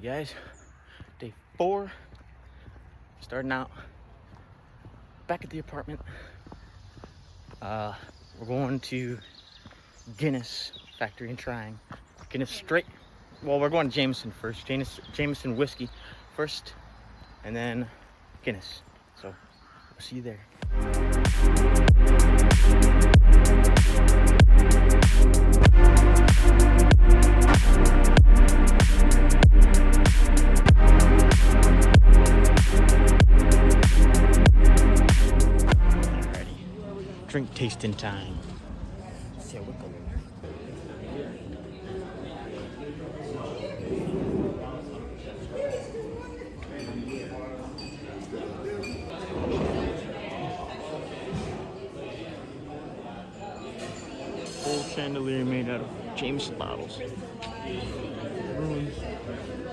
Hey guys, day 4, starting out back at the apartment. We're going to Guinness factory and trying Guinness straight. Well, we're going to Jameson first, Jameson Whiskey first, and then Guinness. So we'll see you there. Drink tasting time. See how we go. Whole chandelier made out of Jameson bottles. Ruins.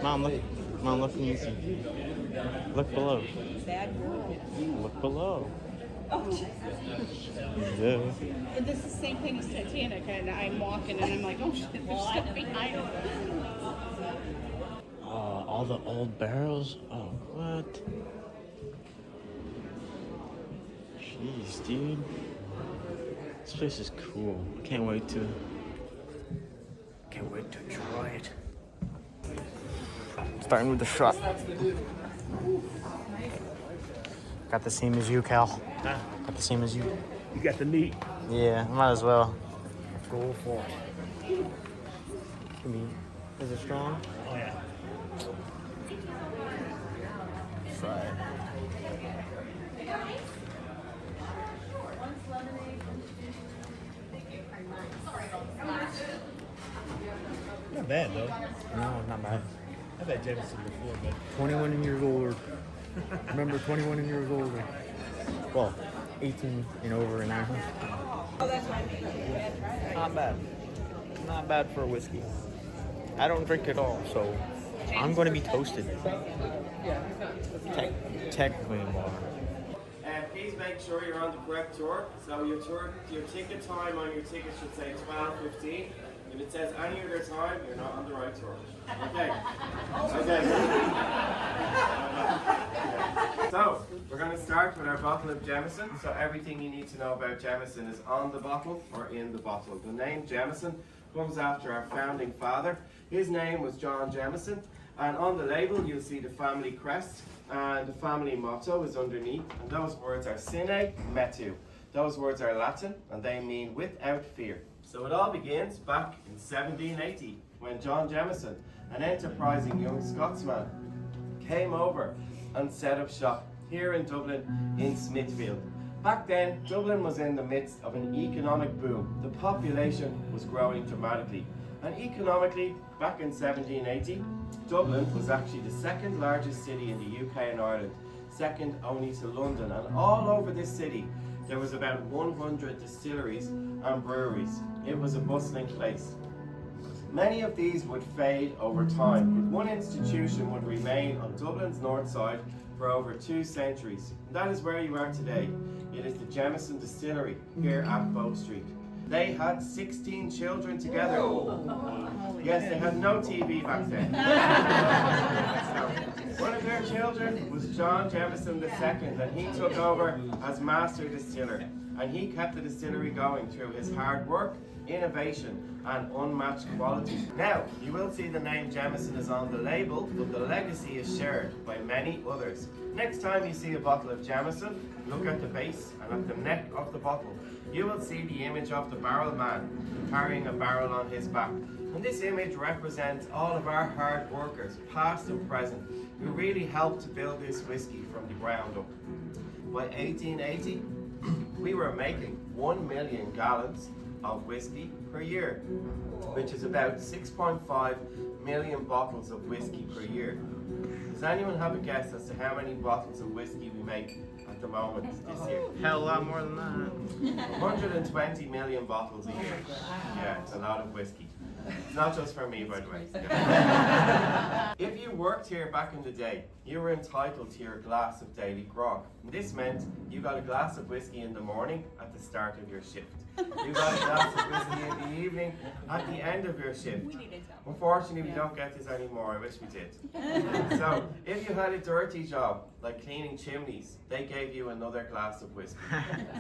Mom, look. Mom, look and see. Look below. Bad girl. Look below. Oh, Yeah. and this is the same thing as Titanic, and I'm walking and I'm like, oh shit, there's stuff behind her. All the old barrels. Oh, what? Jeez, dude. This place is cool. Can't wait to try it. Starting with the shot. Got the same as you, Cal. Huh? Got the same as you. You got the meat. Yeah, might as well. Go for it. Is it strong? Oh yeah. Try it. Not bad though. No, not bad. I've had Jameson before, but 21 years older. Remember, 21 years older. Well, 18 and over and now. Not bad. Not bad for a whiskey. I don't drink at all, so I'm going to be toasted. Technically more. Please make sure you're on the correct tour. So your ticket time on your ticket should say 12:15. If it says any other time, you're not on the right tour. Okay. So we're going to start with our bottle of Jameson. So everything you need to know about Jameson is on the bottle or in the bottle. The name Jameson comes after our founding father. His name was John Jameson. And on the label you'll see the family crest. And the family motto is underneath. And those words are Sine Metu. Those words are Latin and they mean without fear. So it all begins back in 1780 when John Jameson, an enterprising young Scotsman, came over and set up shop here in Dublin in Smithfield. Back then, Dublin was in the midst of an economic boom. The population was growing dramatically. And economically, back in 1780, Dublin was actually the second largest city in the UK and Ireland, second only to London. And all over this city, there was about 100 distilleries and breweries. It was a bustling place. Many of these would fade over time, but one institution would remain on Dublin's north side for over 2 centuries. And that is where you are today. It is the Jameson Distillery here at Bow Street. They had 16 children together. Yes, they had no TV back then. One of their children was John Jameson II, and he took over as master distiller. And he kept the distillery going through his hard work, innovation, and unmatched quality. Now, you will see the name Jameson is on the label, but the legacy is shared by many others. Next time you see a bottle of Jameson, look at the base and at the neck of the bottle. You will see the image of the barrel man carrying a barrel on his back. And this image represents all of our hard workers, past and present, who really helped to build this whiskey from the ground up. By 1880, we were making 1 million gallons of whiskey per year, which is about 6.5 million bottles of whiskey per year. Does anyone have a guess as to how many bottles of whiskey we make at the moment this year? Hell, a lot more than that. 120 million bottles a year. Yeah, it's a lot of whiskey. It's not just for me, by the way. If you worked here back in the day, you were entitled to your glass of daily grog. This meant you got a glass of whiskey in the morning at the start of your shift. You got a glass of whiskey in the evening at the end of your shift. We need it though. Unfortunately, we don't get this anymore. I wish we did. So, if you had a dirty job, like cleaning chimneys, they gave you another glass of whiskey.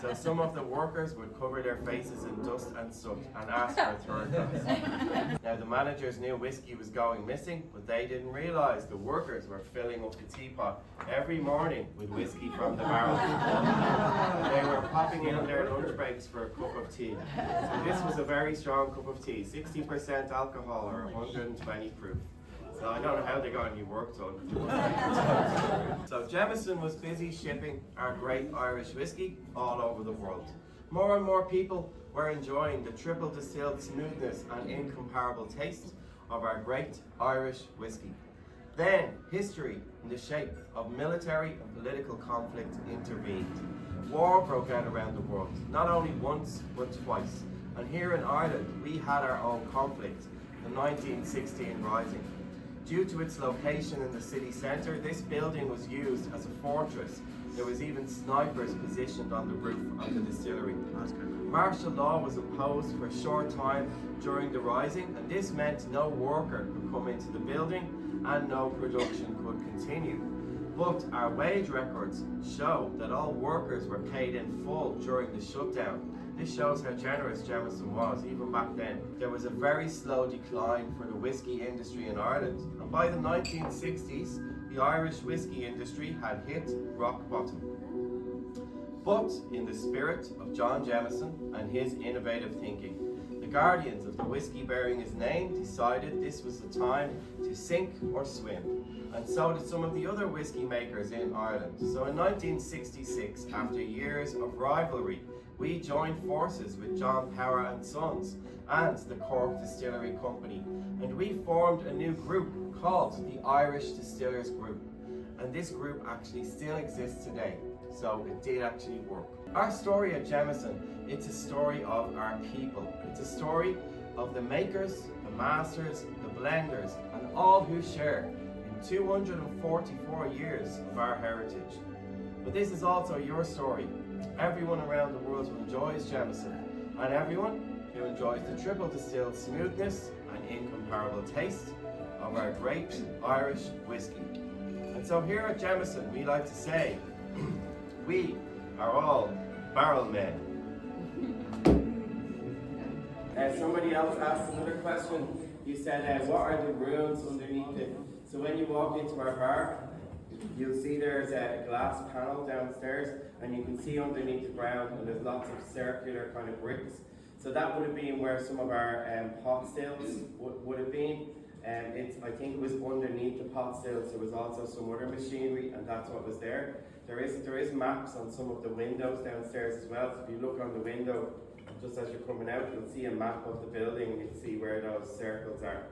So some of the workers would cover their faces in dust and soot and ask for a third glass. Now, the managers knew whiskey was going missing, but they didn't realise the workers were filling up the teapot every morning with whiskey from the barrel. They were popping in on their lunch breaks for a cup of tea. So this was a very strong cup of tea, 60% alcohol or 120 proof. So I don't know how they got any work done. So Jameson was busy shipping our great Irish whiskey all over the world. More and more people were enjoying the triple distilled smoothness and incomparable taste of our great Irish whiskey. Then history in the shape of military and political conflict intervened. War broke out around the world, not only once but twice. And here in Ireland we had our own conflict, the 1916 Rising. Due to its location in the city centre, this building was used as a fortress. There was even snipers positioned on the roof of the distillery. Martial law was imposed for a short time during the Rising, and this meant no worker could come into the building and no production could continue. But our wage records show that all workers were paid in full during the shutdown. This shows how generous Jameson was even back then. There was a very slow decline for the whiskey industry in Ireland, and by the 1960s, the Irish whiskey industry had hit rock bottom. But in the spirit of John Jameson and his innovative thinking, the guardians of the whiskey bearing his name decided this was the time to sink or swim. And so did some of the other whiskey makers in Ireland. So in 1966, after years of rivalry, we joined forces with John Power and Sons and the Cork Distillery Company, and we formed a new group called the Irish Distillers Group. And this group actually still exists today, so it did actually work. Our story at Jameson, it's a story of our people. It's a story of the makers, the masters, the blenders, and all who share in 244 years of our heritage. But this is also your story. Everyone around the world who enjoys Jameson, and everyone who enjoys the triple distilled smoothness and incomparable taste of our great Irish whiskey. And so here at Jameson, we like to say, we are all barrel men. Somebody else asked another question. You said, what are the rules underneath it? So when you walk into our bar, you'll see there's a glass panel downstairs, and you can see underneath the ground, and there's lots of circular kind of bricks. So that would have been where some of our pot stills would have been. I think it was underneath the pot stills. There was also some other machinery, and that's what was there. There is maps on some of the windows downstairs as well. So if you look on the window, just as you're coming out, you'll see a map of the building, and you'll see where those circles are.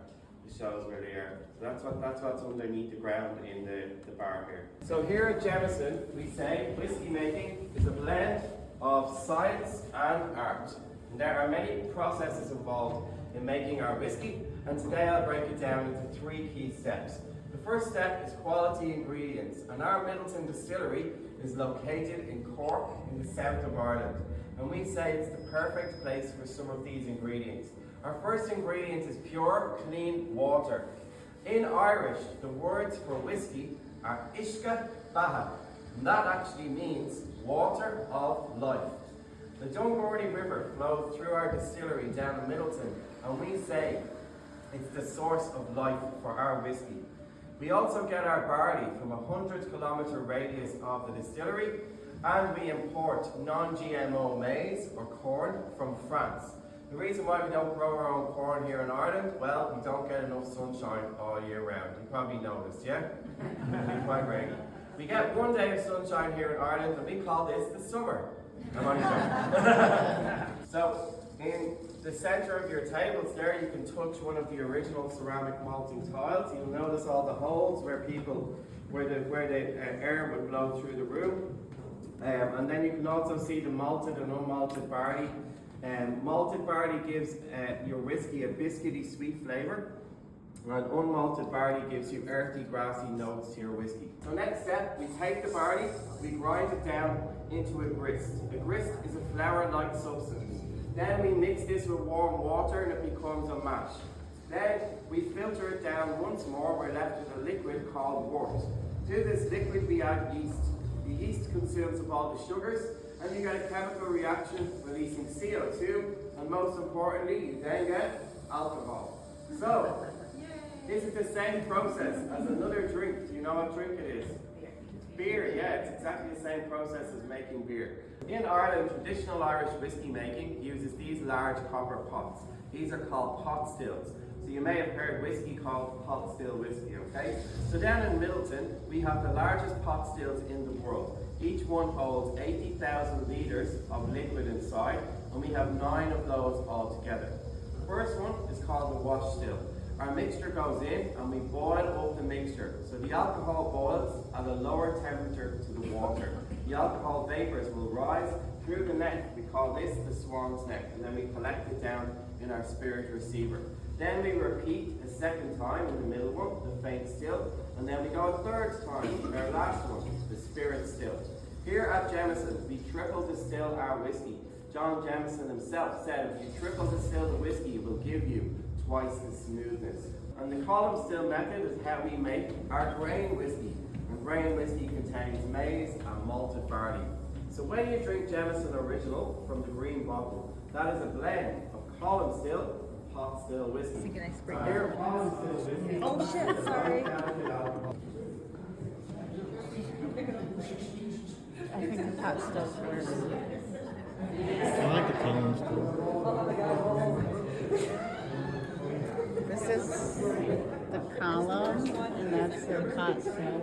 It shows where they are. So that's what's underneath the ground in the bar here. So here at Jameson, we say whiskey making is a blend of science and art. And there are many processes involved in making our whiskey, and today I'll break it down into 3 key steps. The first step is quality ingredients, and our Middleton distillery is located in Cork in the south of Ireland. And we say it's the perfect place for some of these ingredients. Our first ingredient is pure, clean water. In Irish, the words for whiskey are Ishka Baha, and that actually means water of life. The Dungourney River flows through our distillery down in Middleton, and we say it's the source of life for our whiskey. We also get our barley from a 100-kilometre radius of the distillery, and we import non-GMO maize or corn from France. The reason why we don't grow our own corn here in Ireland, well, we don't get enough sunshine all year round. You probably noticed, yeah? It's quite rainy. We get 1 day of sunshine here in Ireland, and we call this the summer. I'm only joking. So, in the centre of your tables there, you can touch one of the original ceramic malting tiles. You'll notice all the holes where the air would blow through the room. And then you can also see the malted and unmalted barley. Malted barley gives your whiskey a biscuity sweet flavour, and unmalted barley gives you earthy grassy notes to your whiskey. So next step, we take the barley, we grind it down into a grist. A grist is a flour-like substance. Then we mix this with warm water and it becomes a mash. Then we filter it down once more. We're left with a liquid called wort. To this liquid we add yeast. The yeast consumes up all the sugars and you get a chemical reaction releasing CO2, and most importantly you then get alcohol. So this is the same process as another drink. Do you know what drink it is? Beer, yeah, it's exactly the same process as making beer. In Ireland, traditional Irish whiskey making uses these large copper pots. These are called pot stills. So you may have heard whiskey called pot still whiskey, okay? So down in Middleton, we have the largest pot stills in the world. Each one holds 80,000 litres of liquid inside, and we have 9 of those altogether. The first one is called the wash still. Our mixture goes in and we boil up the mixture. So the alcohol boils at a lower temperature to the water. The alcohol vapors will rise through the neck. We call this the swan's neck, and then we collect it down in our spirit receiver. Then we repeat a second time in the middle one, the faint still, and then we go a third time, our last one, the spirit still. Here at Jameson, we triple distill our whiskey. John Jameson himself said, if you triple distill the whiskey, it will give you twice the smoothness. And the column still method is how we make our grain whiskey. And grain whiskey contains maize and malted barley. So when you drink Jameson Original from the green bottle, that is a blend of column still and pot still whiskey. Here, column still whiskey. Oh shit, sorry. I think the pot still's worse. I like the columns too. This is the column, and that's the pot still.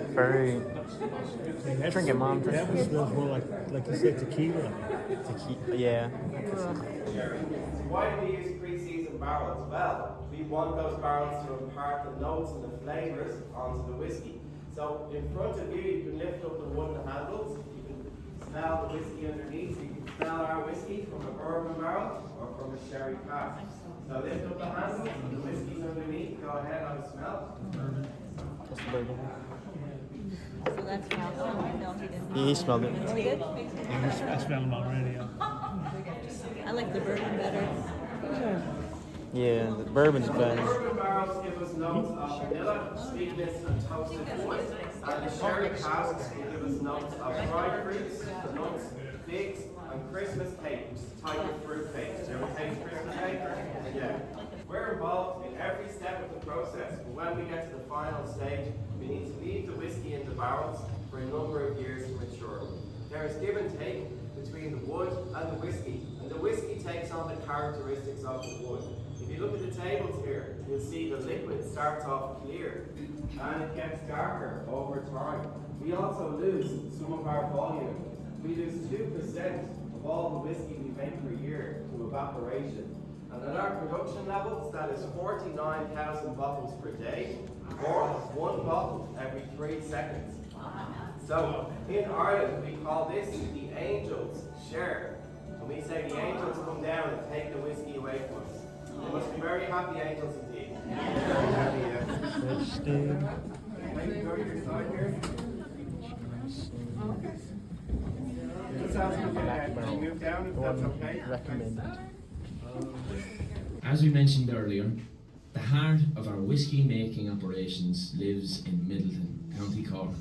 Very. Drink it, Mom. That one smells more like you said, tequila. Yeah. Why do we use pre-seasoned barrels? Well, we want those barrels to impart the notes and the flavours onto the whiskey. So in front of you, you can lift up the wooden handles. You can smell the whiskey underneath. You can smell our whiskey from a bourbon barrel or from a sherry cask. So lift up the handles and the whiskey's underneath. Go ahead, have a smell. Just bourbon. So that's Malcolm. No, he didn't. He smelled it. Oh, he did? I smell them already. I like the bourbon better. Yeah, the bourbon's better. Bourbon barrels give us notes of vanilla, sweetness, and toasted wood. And the sherry casks will give us notes of dried fruits, nuts, figs, and Christmas cake, which is a type of fruit cake. Do you ever taste Christmas cake? Yeah. We're involved in every step of the process, but when we get to the final stage, we need to leave the whiskey in the barrels for a number of years to mature. There is give and take between the wood and the whiskey, and the whiskey takes on the characteristics of the wood. If you look at the tables here, you'll see the liquid starts off clear and it gets darker over time. We also lose some of our volume. We lose 2% of all the whiskey we make per year to evaporation. And at our production levels, that is 49,000 bottles per day, or 1 bottle every 3 seconds. So in Ireland, we call this the angels' share. And we say the angels come down and take the whiskey away from us. They must be very happy angels indeed. Very happy, yeah. Maybe go to your side here. That sounds good. Can you move down if that's okay? Recommended. As we mentioned earlier, the heart of our whiskey making operations lives in Middleton, County Cork.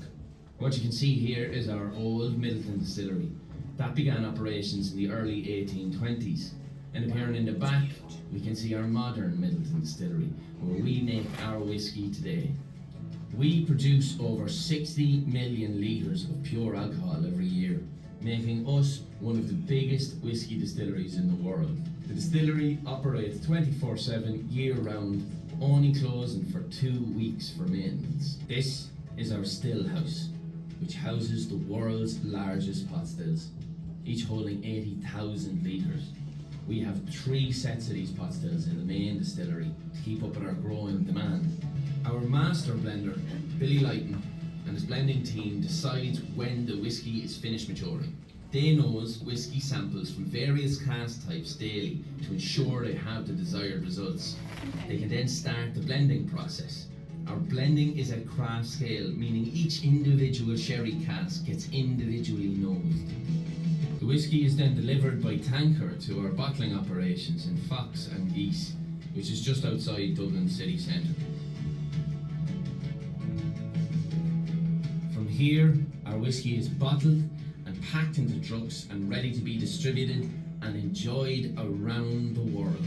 What you can see here is our old Middleton distillery. That began operations in the early 1820s. And appearing in the back, we can see our modern Middleton distillery, where we make our whiskey today. We produce over 60 million litres of pure alcohol every year, making us one of the biggest whiskey distilleries in the world. The distillery operates 24/7 year-round, only closing for 2 weeks for maintenance. This is our still house, which houses the world's largest pot stills, each holding 80,000 litres. We have 3 sets of these pot stills in the main distillery to keep up with our growing demand. Our master blender, Billy Lighton, and his blending team decides when the whiskey is finished maturing. They nose whiskey samples from various cask types daily to ensure they have the desired results. They can then start the blending process. Our blending is at craft scale, meaning each individual sherry cask gets individually nosed. The whiskey is then delivered by tanker to our bottling operations in Fox and Geese, which is just outside Dublin city centre. From here, our whiskey is bottled and packed into trucks and ready to be distributed and enjoyed around the world.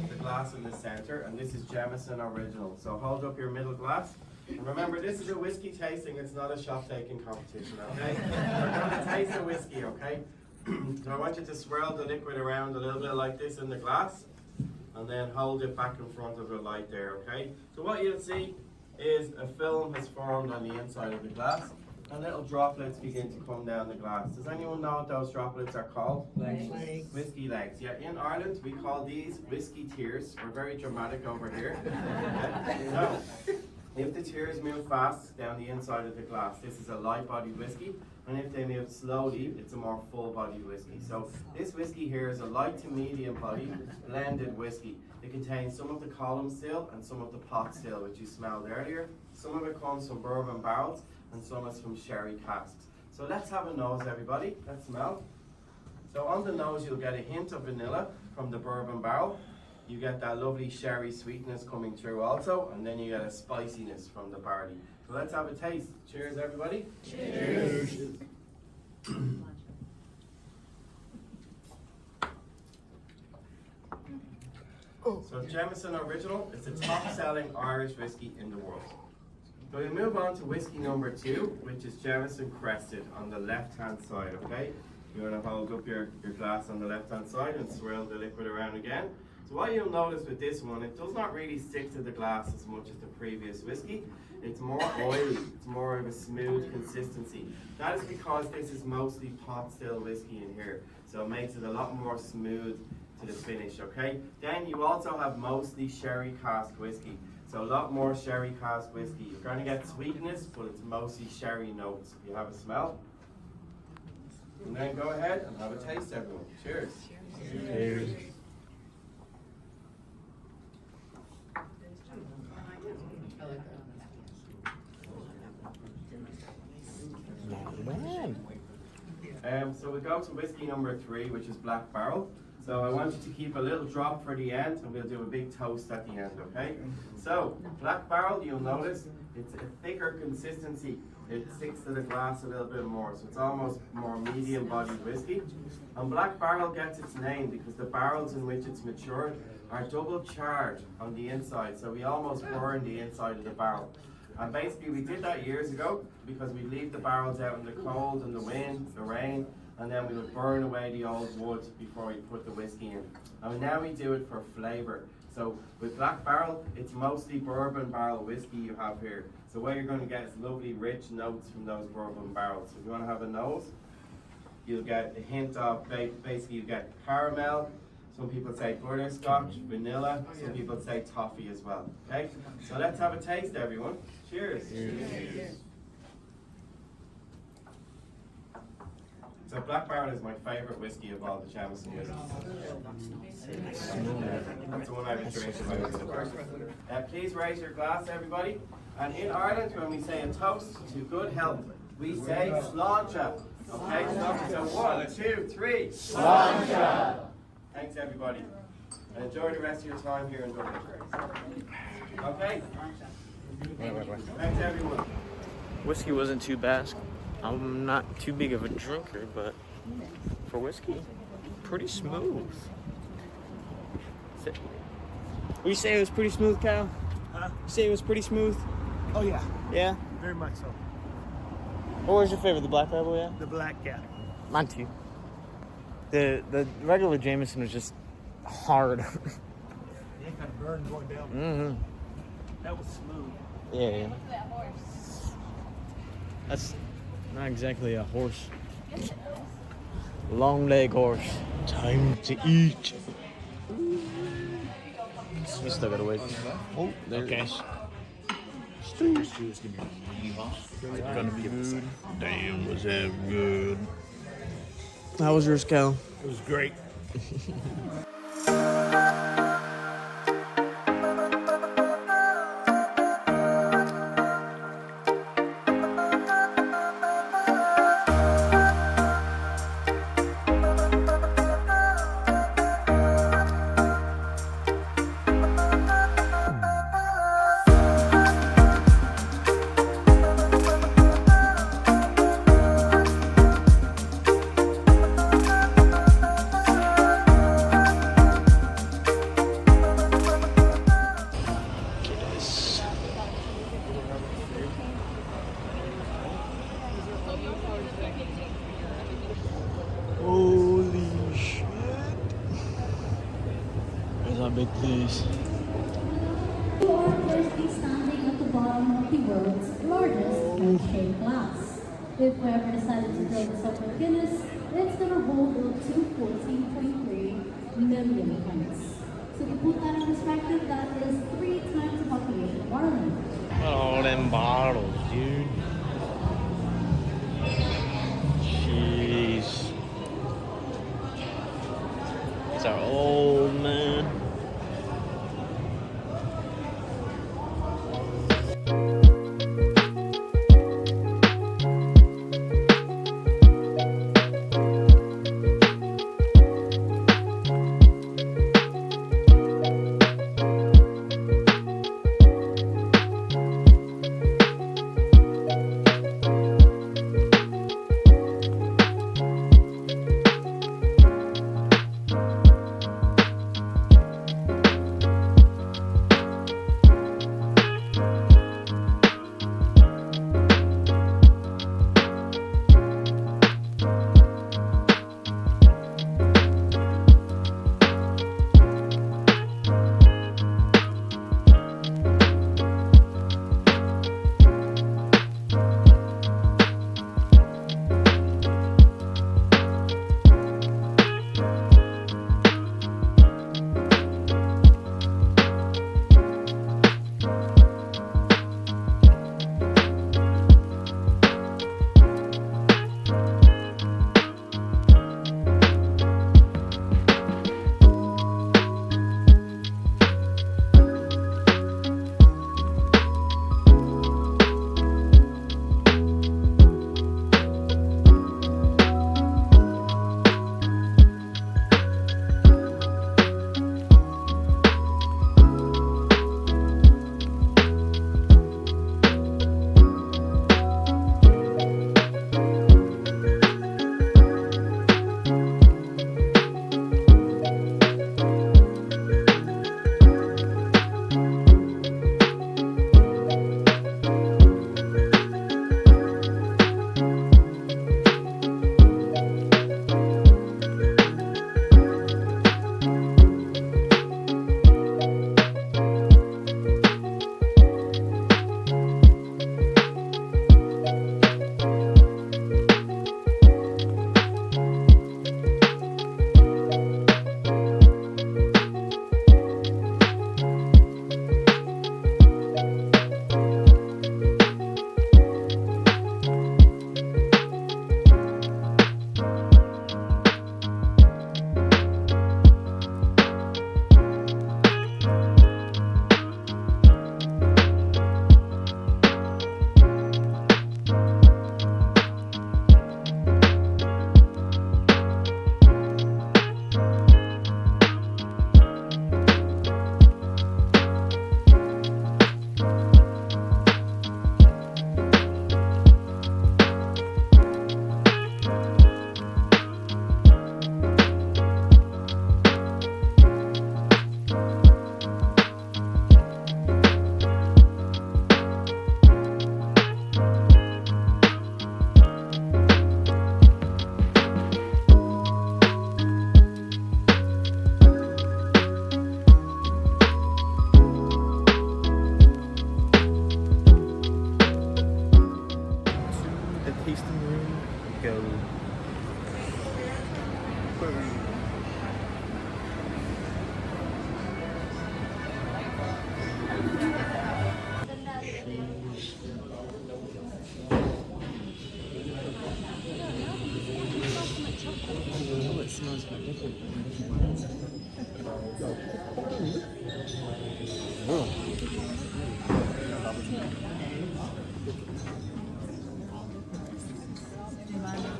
The glass in the center, and this is Jameson Original. So hold up your middle glass. And remember, this is a whiskey tasting, it's not a shot taking competition, okay? We're going to taste the whiskey, okay? So I want you to swirl the liquid around a little bit like this in the glass, and then hold it back in front of the light there, okay? So what you'll see is a film has formed on the inside of the glass, and little droplets begin to come down the glass. Does anyone know what those droplets are called? Legs. Whiskey legs. Yeah, in Ireland we call these whiskey tears. We're very dramatic over here. So, if the tears move fast down the inside of the glass, this is a light bodied whiskey. And if they move slowly, it's a more full bodied whiskey. So this whiskey here is a light to medium bodied blended whiskey. It contains some of the column still and some of the pot still, which you smelled earlier. Some of it comes from bourbon barrels and some is from sherry casks. So let's have a nose, everybody. Let's smell. So on the nose, you'll get a hint of vanilla from the bourbon barrel. You get that lovely sherry sweetness coming through also, and then you get a spiciness from the barley. So let's have a taste. Cheers, everybody. Cheers. So Jameson Original is the top-selling Irish whiskey in the world. So we move on to whiskey number 2, which is Jameson Crested on the left-hand side, okay? You're going to hold up your glass on the left-hand side and swirl the liquid around again. So what you'll notice with this one, it does not really stick to the glass as much as the previous whiskey. It's more oily, it's more of a smooth consistency. That is because this is mostly pot still whiskey in here, so it makes it a lot more smooth to the finish, okay? Then you also have mostly sherry cask whiskey, so a lot more sherry cask whiskey. You're going to get sweetness, but it's mostly sherry notes. You have a smell? And then go ahead and have a taste, everyone. Cheers. Cheers. So we go to whiskey number 3, which is Black Barrel. So I want you to keep a little drop for the end, and we'll do a big toast at the end, okay? So, Black Barrel, you'll notice, it's a thicker consistency. It sticks to the glass a little bit more, so it's almost more medium-bodied whiskey. And Black Barrel gets its name because the barrels in which it's matured are double charged on the inside, so we almost burn the inside of the barrel. And basically we did that years ago because we leave the barrels out in the cold and the wind, the rain, and then we would burn away the old wood before we put the whiskey in. And now we do it for flavour. So with Black Barrel, it's mostly bourbon barrel whiskey you have here. So what you're going to get is lovely rich notes from those bourbon barrels. So if you want to have a nose, you'll get a hint of, basically you get caramel, some people say butterscotch, vanilla, some people say toffee as well. Okay, so let's have a taste, everyone. Cheers. Cheers. So Black Barrel is my favourite whiskey of all the Jameson whiskeys. That's the one I was drinking when I was in person. Please raise your glass, everybody. And in Ireland, when we say a toast to good health, we say sláinte. Okay, so 1, 2, 3. Sláinte. Thanks, everybody. And enjoy the rest of your time here in Dublin. Okay? Thanks, everyone. Whiskey wasn't too bad. I'm not too big of a drinker, but for whiskey, pretty smooth. Would you say it was pretty smooth, Kyle? Huh? You say it was pretty smooth? Oh yeah, Yeah? very much so. What was your favorite? The Black Rebel, yeah? The black cat. Mine too. The regular Jameson was just hard. Yeah, kind of burned going down. Mm-hmm. That was smooth. Yeah. That's not exactly a horse. Long leg horse. Time to eat. We still gotta wait. Oh, there it is. Gonna be good. Damn, was that good? How was yours, Cal? It was great. big, please. You are currently standing at the bottom of the world's largest handshake glass. If we ever decided to fill this up with Guinness, it's going to hold up to 14.3 million pints. So to put that in perspective, that is 3 times the population of Ireland. All them bottles, dude. Jeez. It's our old man.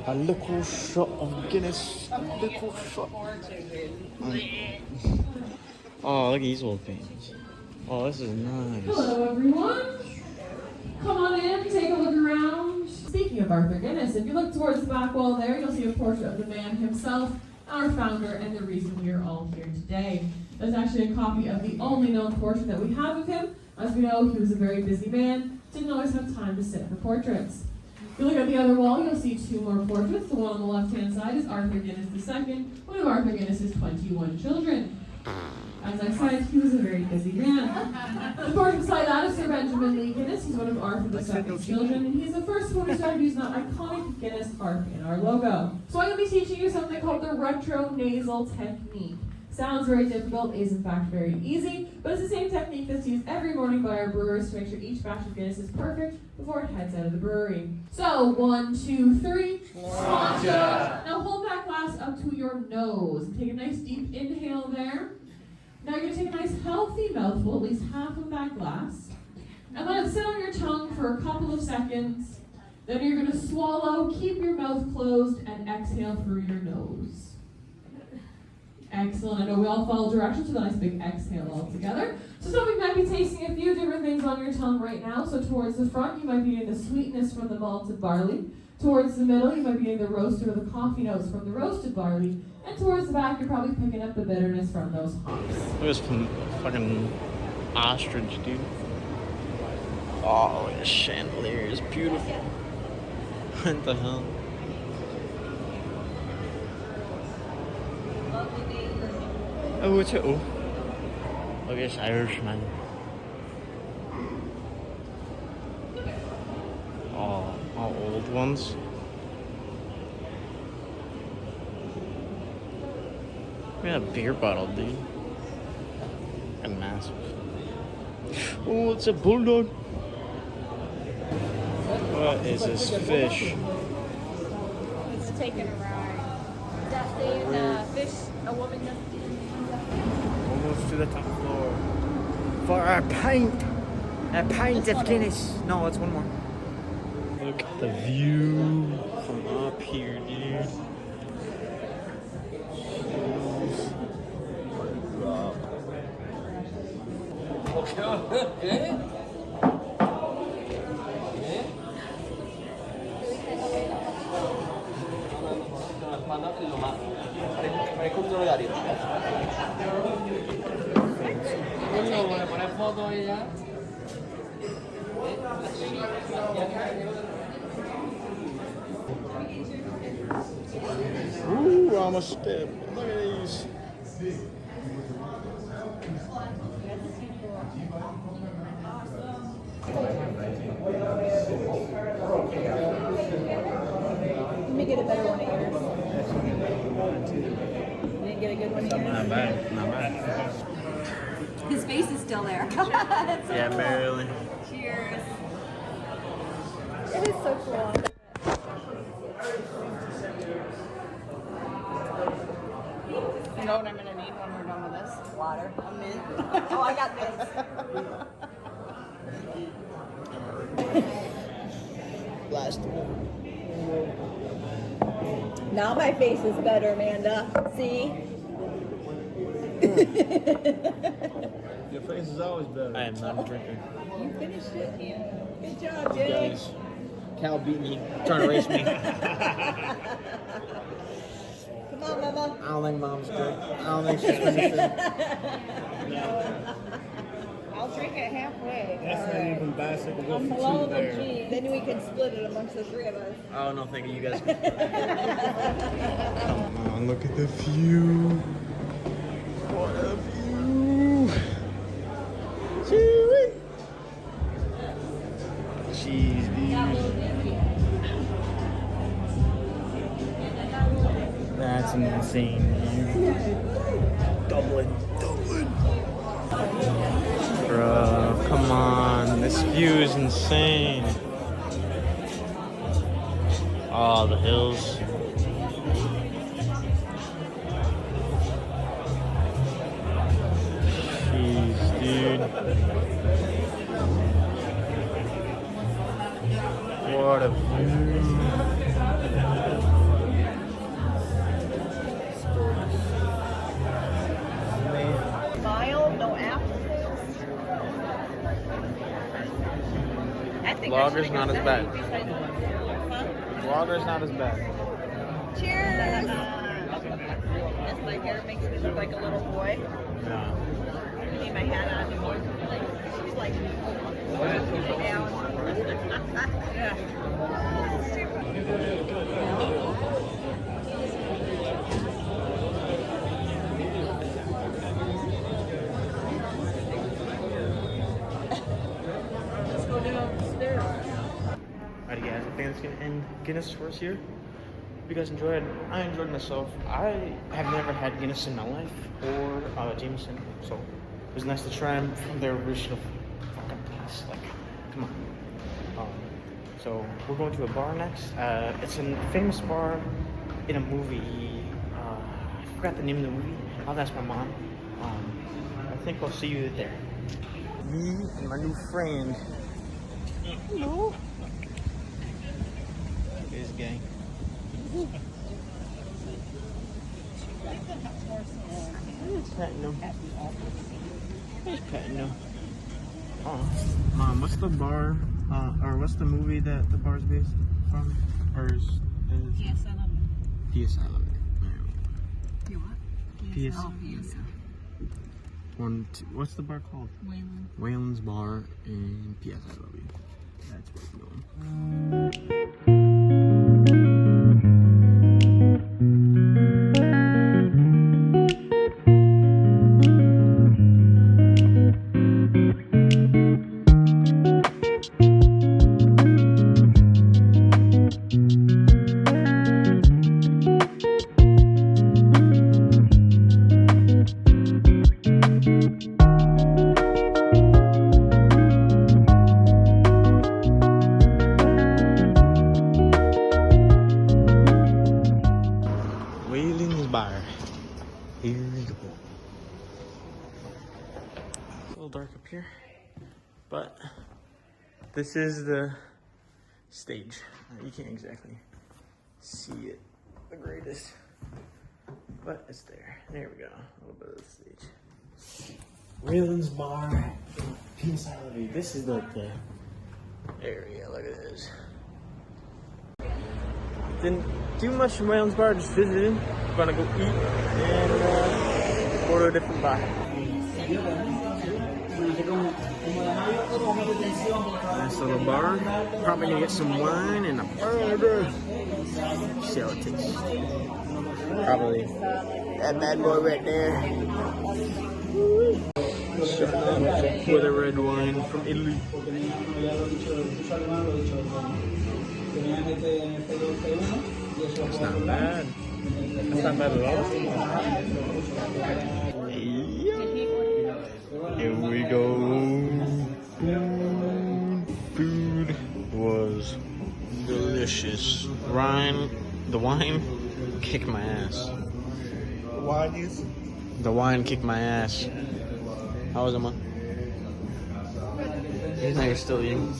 A little shot of Guinness. A little shot. Oh, look at these little things. Oh, this is nice. Hello, everyone. Come on in, take a look around. Speaking of Arthur Guinness, if you look towards the back wall there, you'll see a portrait of the man himself, our founder, and the reason we are all here today. That's actually a copy of the only known portrait that we have of him. As we know, he was a very busy man, didn't always have time to sit for portraits. If you look at the other wall, you'll see two more portraits. The one on the left-hand side is Arthur Guinness II, one of Arthur Guinness's 21 children. As I said, he was a very busy man. The board beside that is Sir Benjamin Lee Guinness. He's one of Arthur II's children, and he's the first one who started using that iconic Guinness harp in our logo. So I'm going to be teaching you something called the retro-nasal technique. Sounds very difficult, is in fact very easy, but it's the same technique that's used every morning by our brewers to make sure each batch of Guinness is perfect before it heads out of the brewery. So, 1, 2, 3. Sláinte. Now hold that glass up to your nose. Take a nice deep inhale there. Now you're going to take a nice healthy mouthful, at least half of that glass, and let it sit on your tongue for a couple of seconds. Then you're going to swallow, keep your mouth closed, and exhale through your nose. Excellent. I know we all follow directions with a nice big exhale all together. So some of you might be tasting a few different things on your tongue right now. So towards the front, you might be getting the sweetness from the malted barley. Towards the middle, you might be getting the roasted or the coffee notes from the roasted barley. And towards the back, you're probably picking up the bitterness from those hops. Look at this fucking ostrich, dude. Oh, this chandelier is beautiful. What the hell? Oh, it's look at this Irishman. Oh, all old ones. Look at that beer bottle, dude. And massive. Oh, it's a bulldog. What is this fish? It's taking a ride. That's the fish a woman does. Almost to the top floor. For a pint of Guinness. No, it's one more. Look at the view from up here, dude. Ooh, almost stepped. Look at these. Let me get a better one of yours. You didn't get a good one of yours? Not bad. Not bad. His face is still there. Yeah, barely. Cheers. It is so cool. You know what I'm going to need when we're done with this? Water. A mint. Oh, I got this. Last one. Now my face is better, Amanda. See? Your face is always better. I am not a drinker. You finished it, Ian. Good job, You Jake. guys, Cal beat me, trying to race me. Come on, Mama. I don't think Mom's good. I don't think she's finished it. I'll drink it halfway. That's not even bicycle. Go I'm for below two the there. G. Then we can split it amongst the three of us. Oh, no, thank you. You guys. Come on, look at the view. What a view. Chewy. Jeez, dude. That's an insane view. Dublin. Bro, come on. This view is insane. Oh, the hills. Jeez, dude. What a view. Mild, no aftertaste. I think Lager's not as bad. Huh? Lager's not as bad. Cheers! As my hair makes me look like a little boy. No. I need my hat on. She's like, down. Yeah. think that's gonna end Guinness for us here. Hope you guys enjoyed. I enjoyed myself. I have never had Guinness in my life or Jameson, so it was nice to try them from their original fucking place. Like, come on. So we're going to a bar next. It's a famous bar in a movie. I forgot the name of the movie. I'll ask my mom. I think I'll see you there. Me and my new friend. Hello. This gang. He's petting him. He's petting him. Oh, Mom, what's the bar? Or what's the movie that the bar's based from? Or is Yes, I love it. P.S. I Love It. You what? P.S. Oh, yes. One, two, what's the bar called? Wayland. Wayland's Bar and P.S. I Love You. That's where we're going. Wayland's Bar. Here we go. It's a little dark up here, but this is the stage. You can't exactly see it the greatest, but it's there. There we go. A little bit of the stage. Wayland's Bar. P.S. I Love You. This is like the area. Look at this. Didn't do much in Wayland's Bar, just visited. Gonna go eat and go to a different bar. Nice little bar. Probably gonna get some wine and a burger. See how it tastes. Probably that bad boy right there. With a red wine from Italy. It's not bad. It's not bad at all. Here we go. Food was delicious. The wine kicked my ass. The wine kicked my ass. How was it, man? Now you're still eating.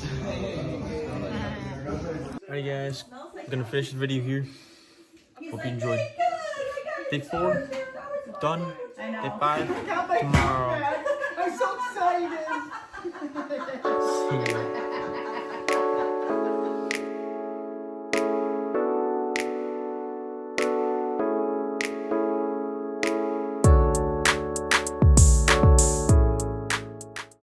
Alright guys, I'm gonna finish the video here. Hope you enjoyed. Day 4, done. Day 5, tomorrow. I'm so excited. See ya.